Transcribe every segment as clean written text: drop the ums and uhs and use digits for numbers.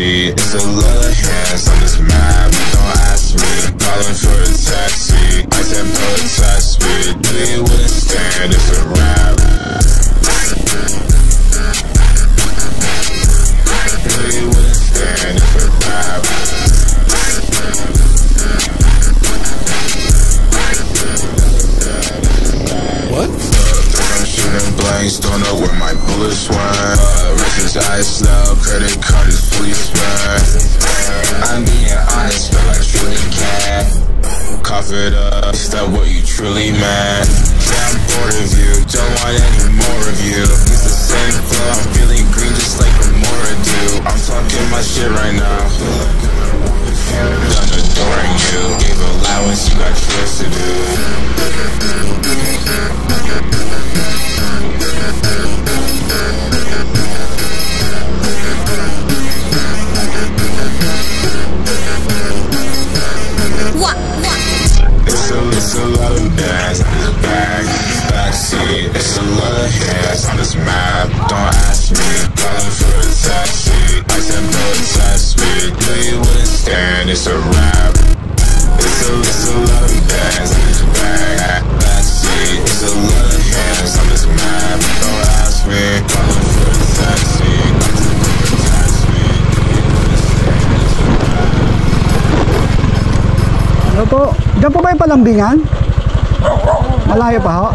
It's a lot of hands on this map. Don't ask me, calling for a taxi. I said protest me, they wouldn't stand. It's a rap. They wouldn't stand. It's a rap. What? I'm shooting blanks, don't know where my bullets went. Racist ice now, credit card is fully spent. I'm being honest, but I truly can't. Cough it up, is that what you truly meant? Yeah, I'm bored of you, don't want any more of you. It's the same flow, I'm feeling green just like Remora do. I'm talking my shit right now. Done adoring you, gave allowance, you got chores to do. It's a lot of bands on this backseat. It's a lot of hands on this map. Don't ask me, calling for a taxi. I said protest me, they wouldn't stand. It's a rap. It's a lot of bands on this backseat. It's a lot of hands on this map. Don't ask me, calling for a taxi. I said protest me, they wouldn't stand. It's a rap. Ano po? Diyan po ba yung palambingan? Malayo pa ho?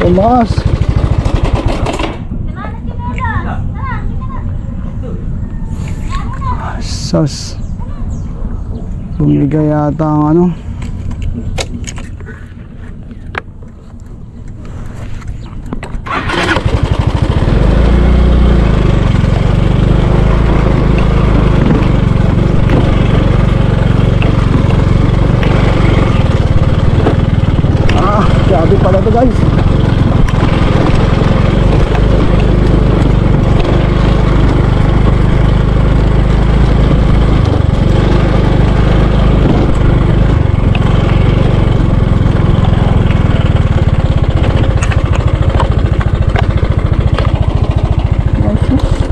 Tumas. Sus. Bumigay yata ang ano. Grabe pala to guys.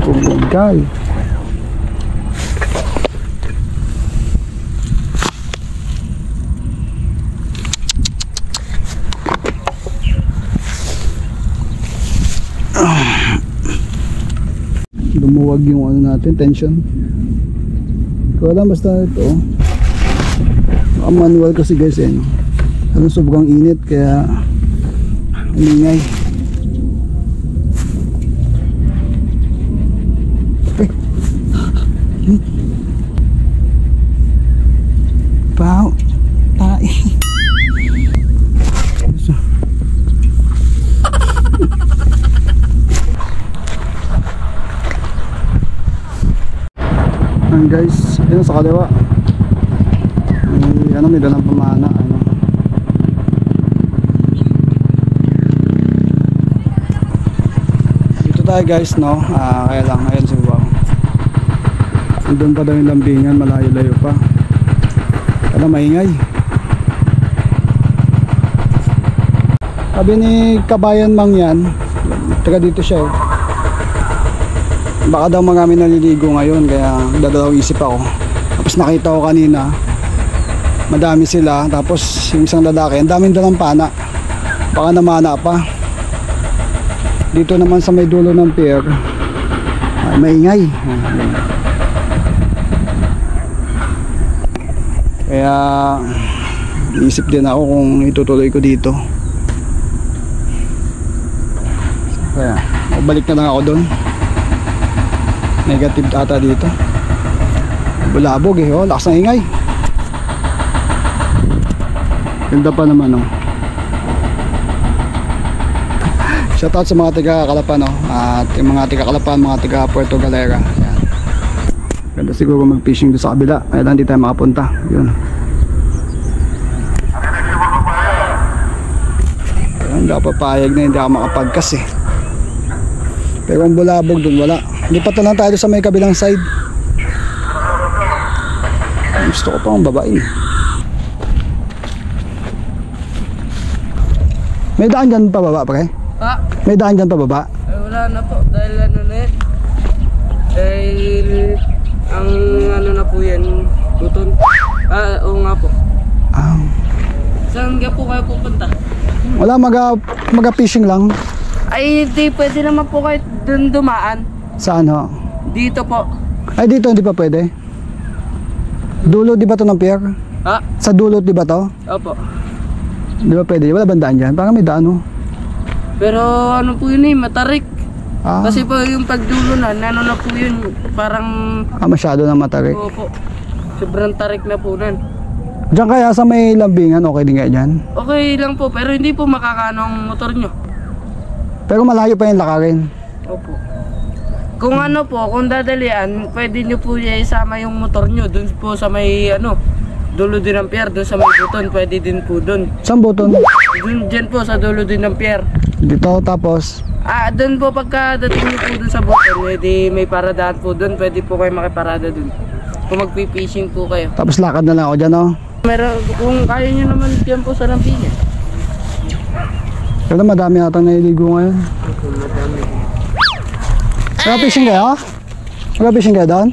Bumigay. Lumuwag yung ano natin, tension. Wala, basta ito. Manual kasi guys eh, no? Ano, sobrang init kaya umingay. Pao tayo. Ayan guys, yun sa kaliwa. May dalang pamana. Ano. Dito tayo guys, no? Kaya lang, ayan si Wow. Andun pa daw yung lambingan, malayo-layo pa. Kaya maingay. Sabi ni Kabayan Mang yan, taga dito siya eh. Baka daw marami naliligo ngayon, kaya dadalaw isip ako. Tapos nakita ko kanina, madami sila. Tapos yung isang lalaki, ang daming dalang pana. Baka namana pa. Dito naman sa may dulo ng pier, maingay. Kaya iisip din ako kung itutuloy ko dito. Kaya balik na lang ako doon. Negative ata dito. Bulabog eh, oh, lakas ng ingay. Ganda pa naman, oh. Shoutout sa mga taga Calapan, no? At yung mga taga Calapan, mga taga Puerto Galera. Ayan. Ganda siguro mag-fishing doon sa kabila. Kaya lang hindi tayo makapunta. Yun. Hindi ako papayag na hindi ako makapagkas eh. Pero ang bulabog doon wala. Lipat na lang tayo sa may kabilang side. Gusto ko pang babain. May daan dyan pa baba pre? Ha? May daan dyan pa baba? Ay, wala na po. Dahil ano na yan. Dahil ang ano na po yan. Buton. Oo nga po. Saan nga po kayo pupunta? Wala, maga-fishing lang. Ay, di pwede naman po kayo dun dumaan. Saan ho? Dito po. Ay dito hindi pa pwede. Dulo di ba to ng pier? Ha? Sa dulo di ba to? Opo. Di ba pwede? Wala bandaan dyan? Parang may daan ho. Pero ano po yun eh, matarik. Ah, Kasi po yung pagdulo na, ano na po yun, parang... masyado na matarik. Opo. Sobrang tarik na po nun. Diyan kaya sa may lambingan, okay din kaya dyan? Okay lang po, pero hindi po makakano ang motor nyo. Pero malayo pa yung lakarin. Opo. Kung ano po, kung dadalian, pwede nyo po isama yung motor nyo dun po sa may ano, dulo din ng pier, dun sa may buton, pwede din po dun. Saan buton? Dun dyan po sa dulo din ng pier. Dito tapos. Dun po pagka dating nyo po dun sa buton, pwede may paradaan po dun, pwede po kayo makiparada dun. Kung magpipishing po kayo. Tapos lakad na lang ako dyan, no? Meron, kung kaya nyo naman dyan po sa lambingan. Pero madami atang nailigo ngayon. Mag-fishing kayo? Mag-fishing kayo doon?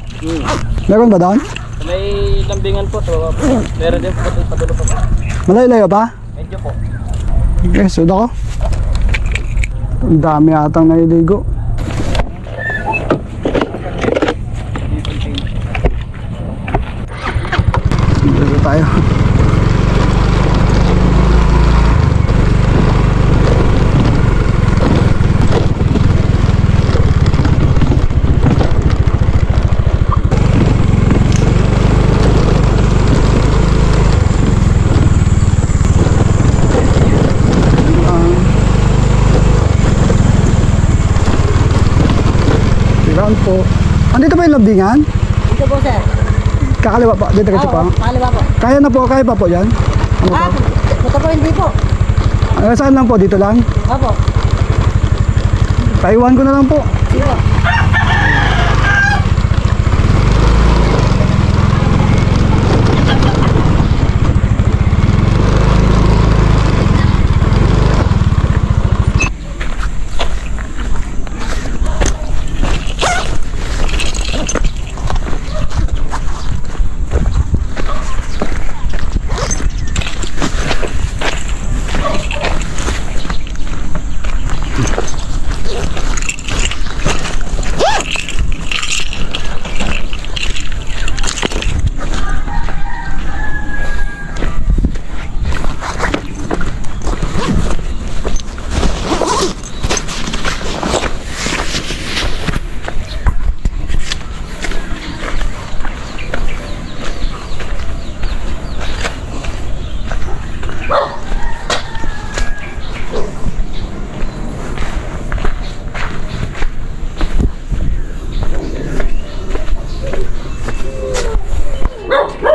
Meron ba doon? May lambingan po, so meron din po padulo po. Malayo-layo pa? Medyo po. Okay, sunod ako. Ang dami atang nailigo. Dito tayo. Po. Andito pa yung lambingan? Dito po, sir. Kakaliwa pa, dito kasi pa. Pakaliwa po. Kaya na po, kaya pa po yan? Ano po? Ito po hindi po. Saan lang po? Dito lang? Opo. Taiwan ko na lang po. Dito.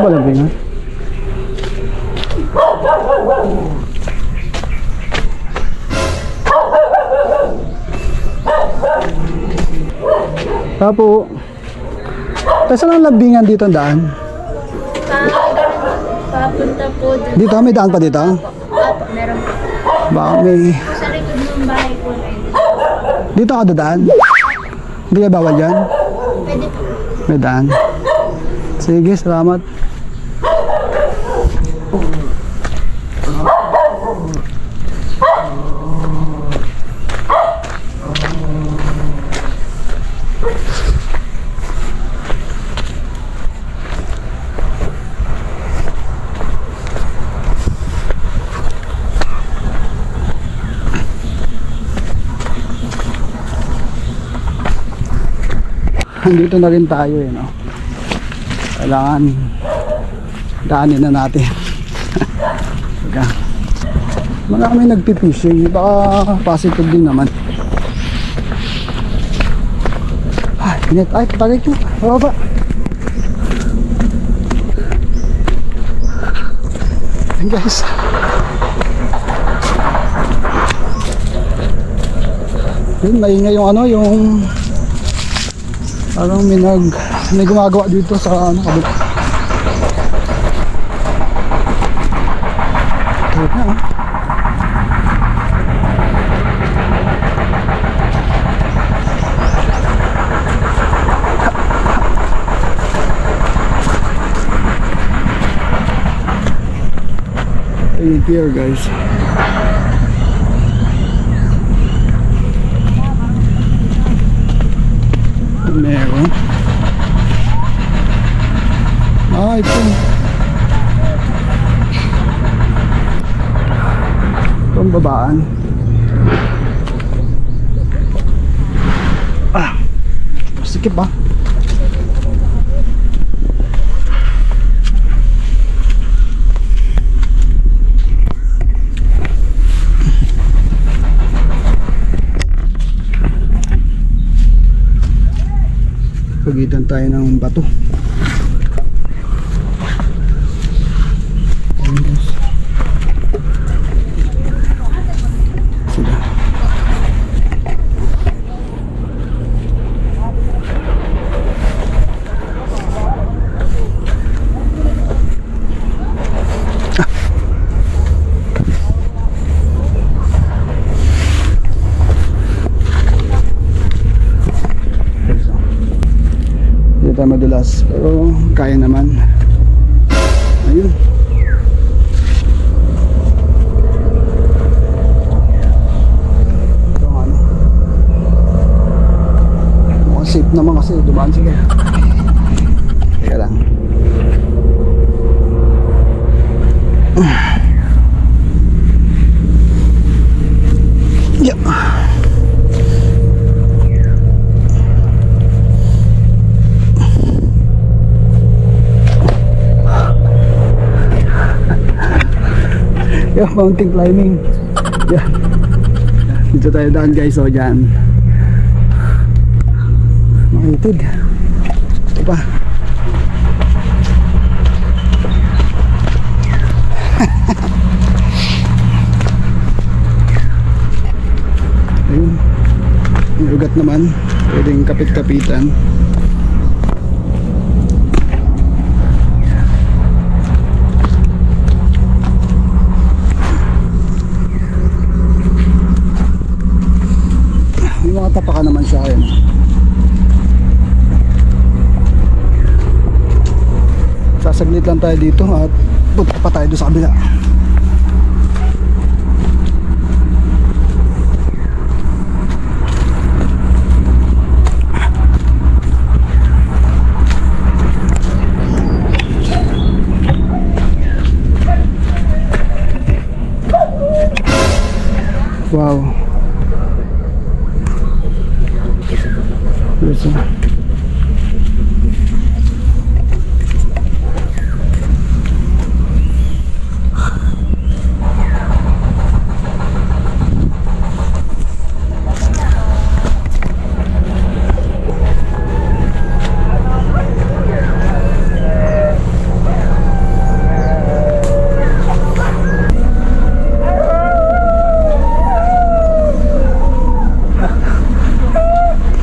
Lambingan. Tapo. Saan ang lambingan dito ang daan? Papunta po dun. Dito, may daan pa dito? Opo, meron po. Baka may... Sa likod ng bahay po na yun. Dito ka dadaan? Hindi ka bawal dyan? Pwede po. May daan. Sige, salamat. Andito na rin tayo eh, no? Kailangan daanin na natin. Marami nagpipishing, baka positive din naman. Ay, init. Ay, patagay ko. Baba. Ayan guys. Yun, maingay yung ano, yung parang may gumagawa dito sa ano, kabit. Tawag na ah. Ayun pier guys. Meron. Ah, ito. Itong babaan. Ah, sikip ba? Pagitan tayo ng bato. Sila. Tayo madulas pero kaya naman. Ayun, ito ano, mukhang safe naman kasi dumaan sila. Teka lang. Yeah. Yeah, mountain climbing. Yeah. Dito tayo daan guys, so dyan. Makitid. Ito pa. Ayun. May ugat naman. Pwedeng kapit-kapitan. Tapakan naman siya kayo. Sasaglit lang tayo dito at punta pa tayo doon sa kabila. Wow. Yes,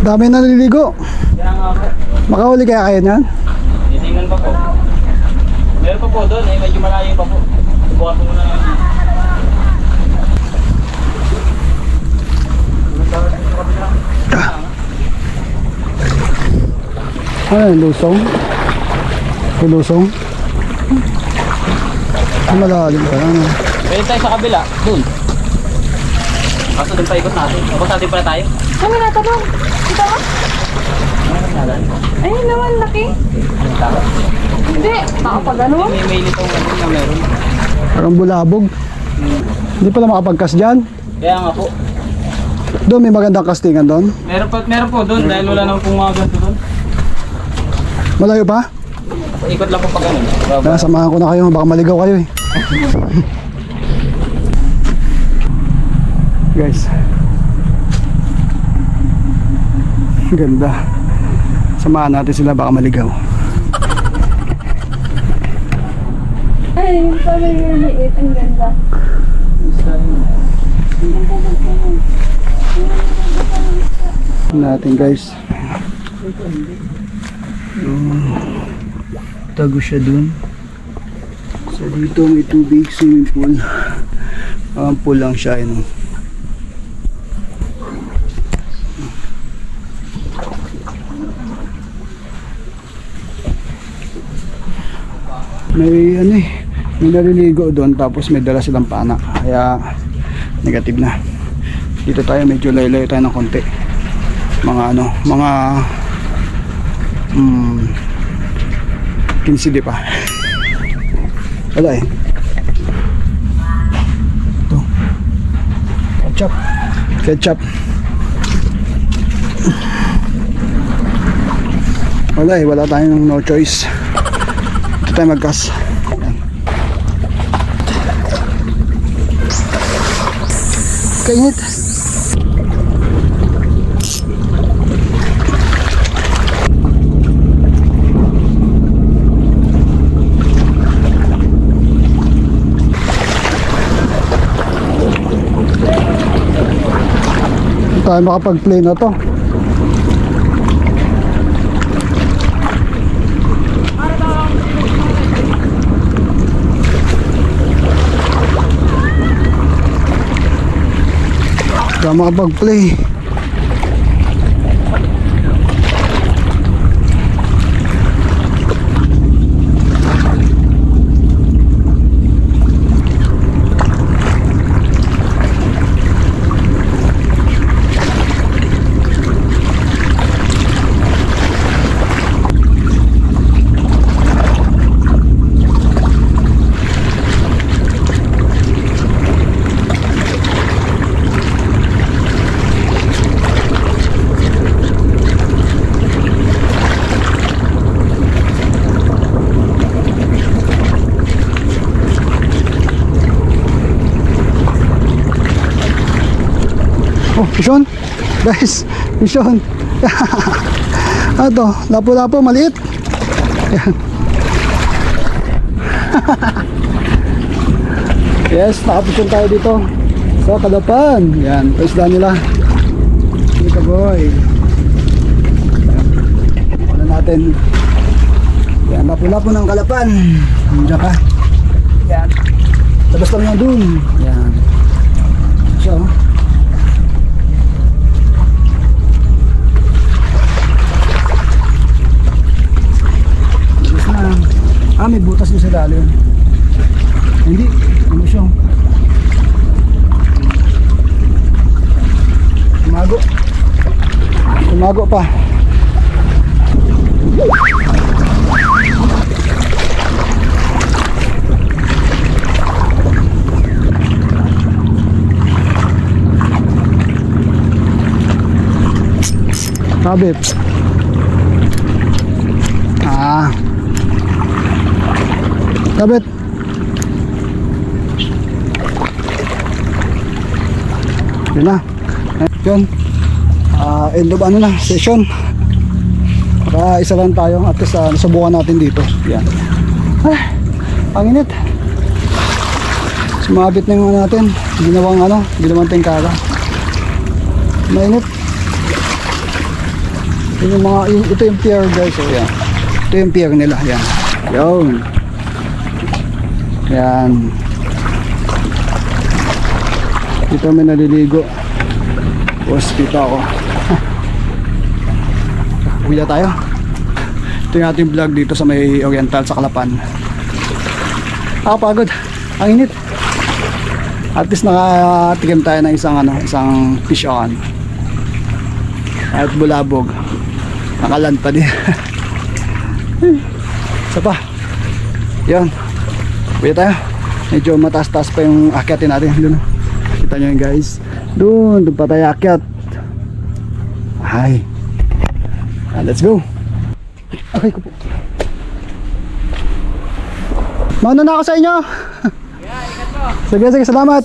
dami na naliligo. Kaya nga po. Makahuli kaya kayo niyan? Titingnan pa po. Meron pa po doon, medyo malayo pa po. Bukas mo na. Ano yun? Lusong? Lusong? Malalim pa ano? Pwede tayo sa kabila, doon. Kaso doon pa ikot natin. Abos natin pala tayo. Kami natanong. Ito ka? Ayun naman, laki. Hindi, makapag ano? May nitong ano na meron. Parang bulabog. Hindi pala makapagkas dyan. Kaya nga po. Doon may magandang castingan doon. Meron po doon dahil wala naman pong mga ganito doon. Malayo pa? Ikot lang po pag ano. Samahan ko na kayo, baka maligaw kayo eh. guys. Ganda. Samahan natin sila, baka maligaw. Ay, yung pala yung liit. Ang ganda. Natin guys. Tago siya dun. So dito may tubig, swimming pool. Pool lang siya, yun. May ano eh, may naliligo doon tapos may dala silang pana, kaya negative na. Dito tayo medyo layo-layo tayo ng konti, mga ano, mga 15 di pa. Wala eh. Ito ketchup. Wala eh, wala tayong no choice. Ito tayo magkas. Kainit. Tayo makapag-play na to. Tayo makapag-play. Oh, mission guys, mission. Ito, lapo-lapo, maliit. Yan. Yes, nakapisyon tayo dito sa Kalapan. Yan, paisda nila. Dito boy. Ano natin. Yan, lapo-lapo ng Kalapan. Diyan ka. Yan. Labas lang yan dun. Yan. So, may butas doon sa lalim. Hindi, ano siya? Tumago pa. Sabit. Sabit. Yun na. Yun. End of ano na, session. Para isa lang tayo. At least nasubukan natin dito. Yan. Ang init. Sumabit na yung ano natin. Ginawang tingkara. Mainit. Yun yung mga, ito yung pier guys. So, yan. Ito yung pier nila. Yan. Yun. Yan. Dito may naliligo. Hospital ako. Uwi na tayo. Ito yung ating vlog dito sa may Oriental sa Kalapan. Pagod. Ang init. At least nakatikim tayo ng isang fish on. At bulabog. Nakaland pa din. Isa pa. Yan. Uwi tayo. Medyo mataas-taas pa yung akyatin natin. Doon. Kita nyo yun guys. Doon pa tayo akyat. Ay. Let's go. Okay ko po. Mauna na ako sa inyo. Sige, salamat.